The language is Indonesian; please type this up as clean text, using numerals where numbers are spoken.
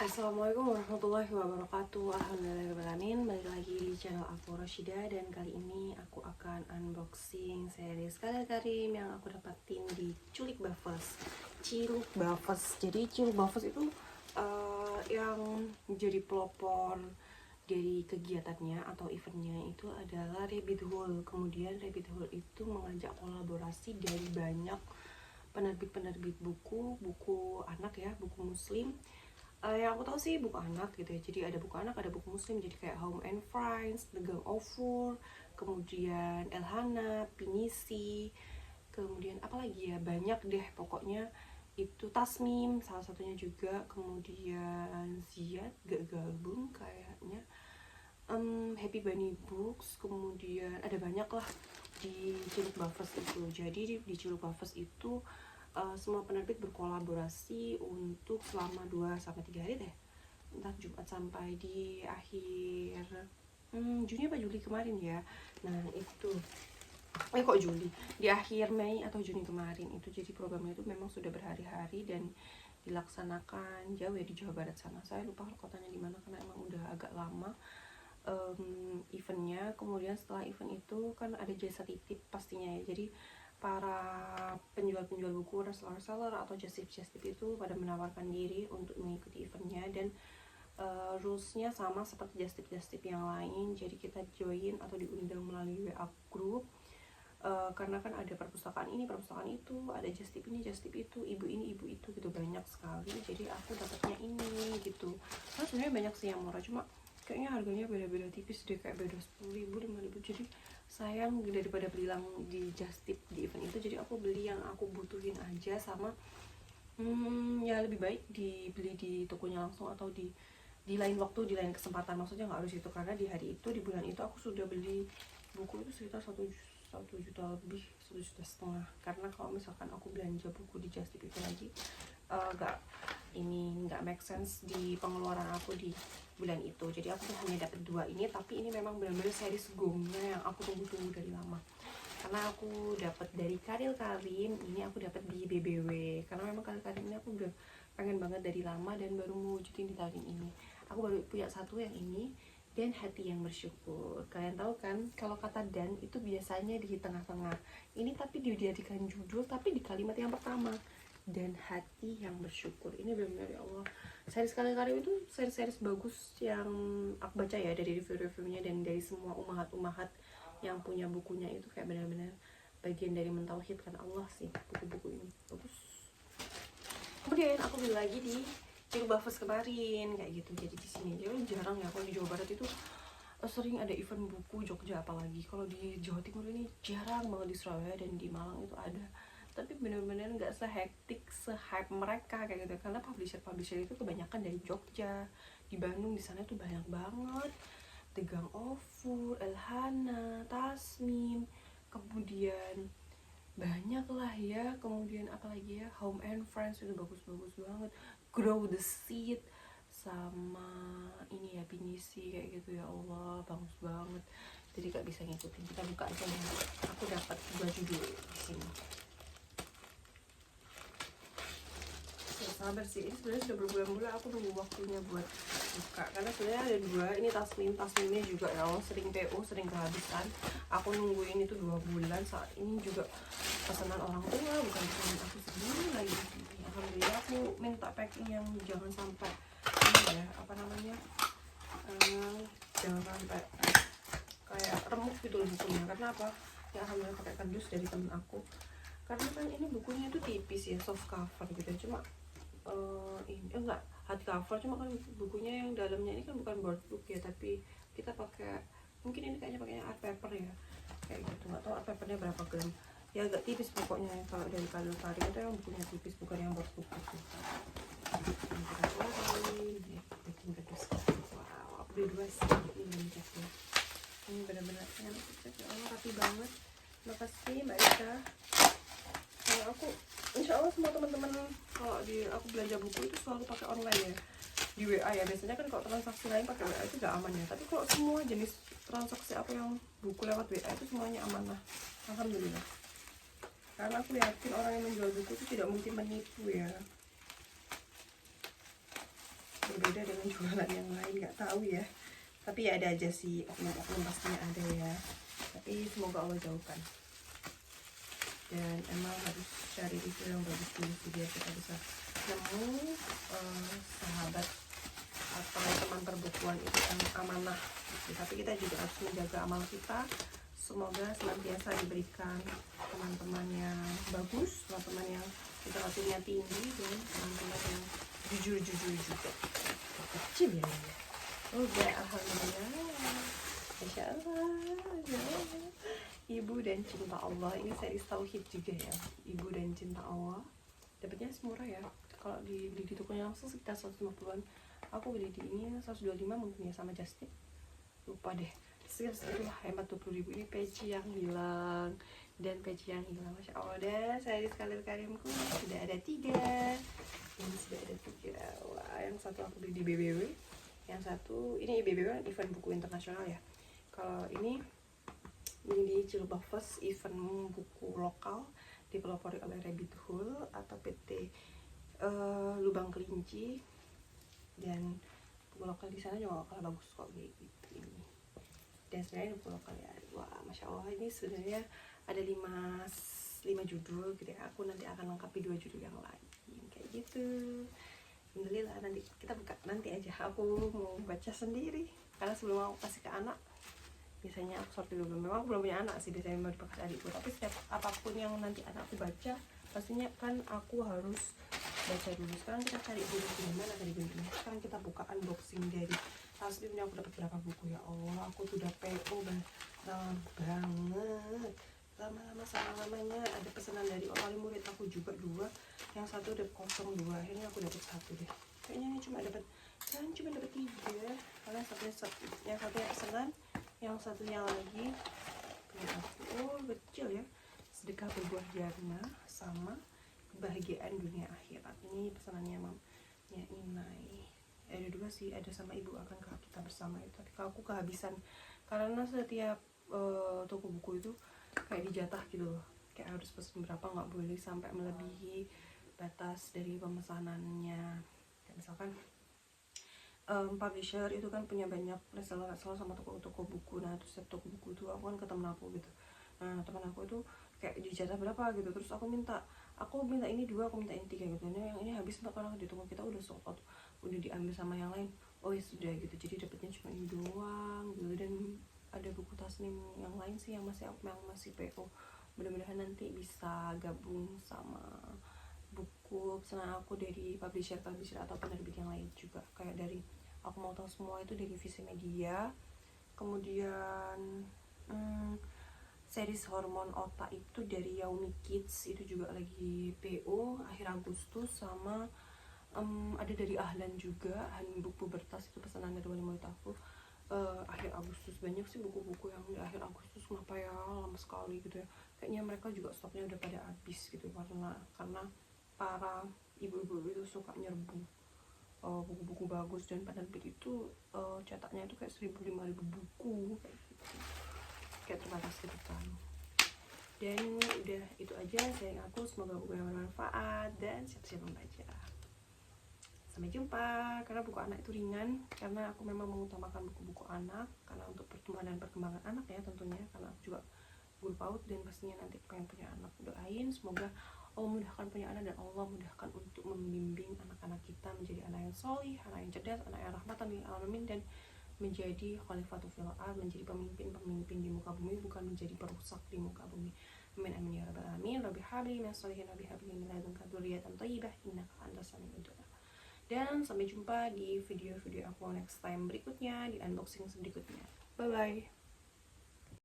Assalamualaikum warahmatullahi wabarakatuh. Alhamdulillahirrahmanirrahim. Balik lagi di channel aku Roshida. Dan kali ini aku akan unboxing series Kalian Karim yang aku dapatin di Culik Buffers. Jadi Ciluk Buffers itu yang jadi pelopor dari kegiatannya atau eventnya itu adalah Rabbit Hole. Kemudian Rabbit Hole itu mengajak kolaborasi dari banyak penerbit buku anak ya, buku muslim. Yang aku tahu sih buku anak gitu ya. Jadi ada buku anak, ada buku muslim. Jadi kayak Home and Friends, The Gang of Four, kemudian Elhana, Pinisi, kemudian apa lagi ya, banyak deh pokoknya. Itu Tasmim salah satunya juga, kemudian Ziad gak gabung kayaknya, Happy Bunny Books, kemudian ada banyak lah di Ciluk Buffers itu. Jadi di Ciluk Buffers itu semua penerbit berkolaborasi untuk selama 2-3 hari deh, entah Jumat sampai di akhir Juni apa Juli kemarin ya. Nah itu kok Juli, di akhir Mei atau Juni kemarin itu. Jadi programnya itu memang sudah berhari-hari dan dilaksanakan jauh ya, di Jawa Barat sana. Saya lupa kotanya di mana karena emang udah agak lama eventnya. Kemudian setelah event itu kan ada jasa titip pastinya ya. Jadi para penjual-penjual buku, reseller atau just tip itu pada menawarkan diri untuk mengikuti eventnya. Dan rulesnya sama seperti just tip yang lain. Jadi kita join atau diundang melalui WA group, karena kan ada perpustakaan ini, perpustakaan itu, ada just tip ini, just tip itu, ibu ini, ibu itu gitu, banyak sekali. Jadi aku dapatnya ini gitu. Nah sebenarnya banyak sih yang murah, cuma kayaknya harganya beda-beda tipis deh, kayak beda 10.000, 5.000. Jadi sayang daripada beli di just tip di event itu. Jadi aku beli yang aku butuhin aja. Sama ya lebih baik dibeli di tokonya langsung atau di lain waktu, di lain kesempatan. Maksudnya nggak harus itu, karena di hari itu, di bulan itu aku sudah beli buku itu sekitar 1 juta lebih, 1,5 juta. Karena kalau misalkan aku belanja buku di just tip itu lagi, nggak make sense di pengeluaran aku di bulan itu. Jadi aku tuh hanya dapat 2 ini, tapi ini memang benar-benar series gongnya yang aku tunggu-tunggu dari lama. Karena aku dapat dari Karil Karim, ini aku dapat di BBW. Karena memang Karil Karim ini aku udah pengen banget dari lama dan baru mewujudin di tahun ini. Aku baru punya satu yang ini, dan Hati yang Bersyukur. Kalian tahu kan kalau kata dan itu biasanya di tengah-tengah. Ini tapi dijadikan judul tapi di kalimat yang pertama, dan Hati yang Bersyukur. Ini benar-benar ya Allah, series Kalian Karim itu series bagus yang aku baca ya, dari review-reviewnya dan dari semua umahat yang punya bukunya. Itu kayak benar-benar bagian dari mentauhidkan Allah sih buku-buku ini, bagus. Kemudian aku beli lagi di Ciluk Buffers kemarin kayak gitu. Jadi di sini jarang ya, kalau di Jawa Barat itu sering ada event buku Jogja apalagi. Kalau di Jawa Timur ini jarang banget, di Surabaya dan di Malang itu ada, tapi benar-benar nggak sehektik, sehype mereka kayak gitu. Karena publisher itu kebanyakan dari Jogja. Di Bandung di sana tuh banyak banget, The Gang of Four, Elhana, Tasmim, kemudian banyak lah ya. Kemudian apalagi ya, Home and Friends itu bagus-bagus banget, Grow the Seed, sama ini ya, Pinisi kayak gitu. Ya Allah bagus banget. Jadi gak bisa ngikutin, kita buka aja ya. Aku dapat 2 judul di sini. Sabar sih, ini sebenarnya sudah berbulan-bulan aku nunggu waktunya buat buka. Karena sebenarnya ada 2, ini Tasmimnya juga ya Allah, sering PO, sering kehabisan. Aku nungguin itu 2 bulan. Saat ini juga pesanan orang tua, bukan pesanan aku sendiri lagi. Alhamdulillah aku minta packing yang jangan sampai ini ya, apa namanya, jangan sampai kayak remuk gitu loh bukunya. Karena apa ya, alhamdulillah pakai kardus dari temen aku. Karena kan ini bukunya itu tipis ya, soft cover gitu. Cuma ini enggak hard cover, cuma kan bukunya yang dalamnya ini kan bukan board book ya, tapi kita pakai, mungkin ini kayaknya pakainya art paper ya kayak gitu. Nggak tahu art papernya berapa gram ya, agak tipis pokoknya. Kalau dari Kalian Karim itu yang bukunya tipis, bukan yang board book gitu. Wow, aku beli 2 sih ini catnya. Ini benar-benar enak, ya Allah, rapi banget. Makasih Mbak Ika. Kalau aku, insya Allah semua teman-teman kalau aku belanja buku itu selalu pakai online ya, di WA ya. Biasanya kan kalau transaksi lain pakai WA itu gak aman ya, tapi kalau semua jenis transaksi apa yang buku lewat WA itu semuanya aman lah, alhamdulillah. Karena aku yakin orang yang menjual buku itu tidak mungkin menipu ya. berbeda dengan jualan yang lain, nggak tahu ya, tapi ya ada aja sih oknum-oknum, pastinya ada ya, tapi semoga Allah jauhkan. Dan emang harus cari review yang bagus dulu sih biar kita bisa nemu sahabat atau teman perbukuan itu yang amanah gitu. Tapi kita juga harus menjaga amal kita. Semoga senantiasa diberikan teman-teman yang bagus, teman-teman yang literaturnya tinggi, dan teman-teman yang jujur-jujur juga. Kecil ya. Udah, alhamdulillah, Masya Allah ya. Ibu dan Cinta Allah, ini series tauhid juga ya. Ibu dan Cinta Allah, dapatnya semurah ya. Kalau dibeli di tokonya langsung sekitar 150-an. Aku beli di ini 125 mungkin ya, sama just tip, lupa deh. Setelah hemat 20.000. Ini peci yang hilang dan peci yang hilang, Masya Allah. Dan series kalir karimku sudah ada 3. Ini sudah ada 3. Wah, yang satu aku beli di BBW, yang satu ini BBW event buku internasional ya. Kalau ini di Cilbafes, event buku lokal dipelopori oleh Rabbit Hole atau PT Lubang Kelinci, dan buku lokal di sana juga kalah bagus kok kayak gitu ini. Dan sebenarnya buku lokal ya, wah Masya Allah, ini sebenarnya ada 5 judul gitu ya. Aku nanti akan lengkapi 2 judul yang lain kayak gitu. Alhamdulillah, nanti kita buka nanti aja. Aku mau baca sendiri karena sebelum aku kasih ke anak, biasanya aku sortir dulu. Memang belum punya anak sih, biasanya mau dipakai adikku, tapi setiap apapun yang nanti anakku baca, pastinya kan aku harus baca dulu. Sekarang kita cari dulu gimana tadi bunyinya. Sekarang kita buka unboxing dari tasbihnya. Aku dapat berapa buku ya Allah, aku tuh udah PO lama banget, lama-lama sama lamanya. Ada pesanan dari wali murid aku juga 2, yang satu udah kosong 2, akhirnya aku dapat 1 deh. Kayaknya ini cuma dapat 3, karena yang satunya pesanan, yang satunya lagi punya aku. Oh kecil ya, sedekah berbuah jannah sama kebahagiaan dunia akhirat. Ini pesanannya mamanya Inai. Ada 2 sih, ada sama ibu akankah kita bersama itu, tapi kalau aku kehabisan karena setiap toko buku itu kayak dijatah gitu loh, kayak harus pesen berapa, nggak boleh sampai melebihi batas dari pemesanannya. Kayak misalkan publisher itu kan punya banyak reseller sama toko-toko buku. Nah terus setiap toko buku itu aku kan ke temen aku gitu. Nah temen aku itu kayak dijatah berapa gitu, terus aku minta ini 2, aku minta ini 3 gitu. Nah yang ini habis mbak, karena di toko kita udah sold out, udah diambil sama yang lain. Oh ya sudah gitu, jadi dapetnya cuma ini doang gitu. Dan ada buku tasnim yang lain sih yang masih PO. Mudah-mudahan nanti bisa gabung sama buku pesanan aku dari publisher atau penerbit yang lain juga. Kayak dari Aku Mau Tahu Semua itu dari Visi Media, kemudian series Hormon Otak itu dari Yaumi Kids, itu juga lagi PO akhir Agustus. Sama ada dari Ahlan juga, Handbook Pubertas, itu pesanan dari wali murid aku akhir Agustus. Banyak sih buku-buku yang di akhir Agustus, kenapa ya lama sekali gitu ya. Kayaknya mereka juga stoknya udah pada habis gitu, karena para ibu-ibu itu suka nyerbu buku-buku bagus, dan penerbit itu cetaknya itu kayak 1.000-5.000 buku kayak gitu, kayak terbatas gitu kan. Dan udah itu aja sharing aku, semoga buku yang bermanfaat dan siap-siap membaca. Sampai jumpa. Karena buku anak itu ringan, karena aku memang mengutamakan buku-buku anak karena untuk pertumbuhan dan perkembangan anak ya tentunya, karena aku juga guru PAUD dan pastinya nanti pengen punya anak. Doain semoga Allah mudahkan punya anak, dan Allah mudahkan untuk membimbing anak-anak kita menjadi anak yang solih, anak yang cerdas, anak yang rahmatan lil alamin, dan menjadi khalifatul fil ard, menjadi pemimpin di muka bumi, bukan menjadi perusak di muka bumi. Amin amin ya rabbal alamin. Rabbi habli min sholihin, rabbi habli min ladunka dzurriyyatan thayyibah innaka antas samiul du'a. Dan sampai jumpa di video-video aku next time berikutnya, di unboxing berikutnya. Bye bye.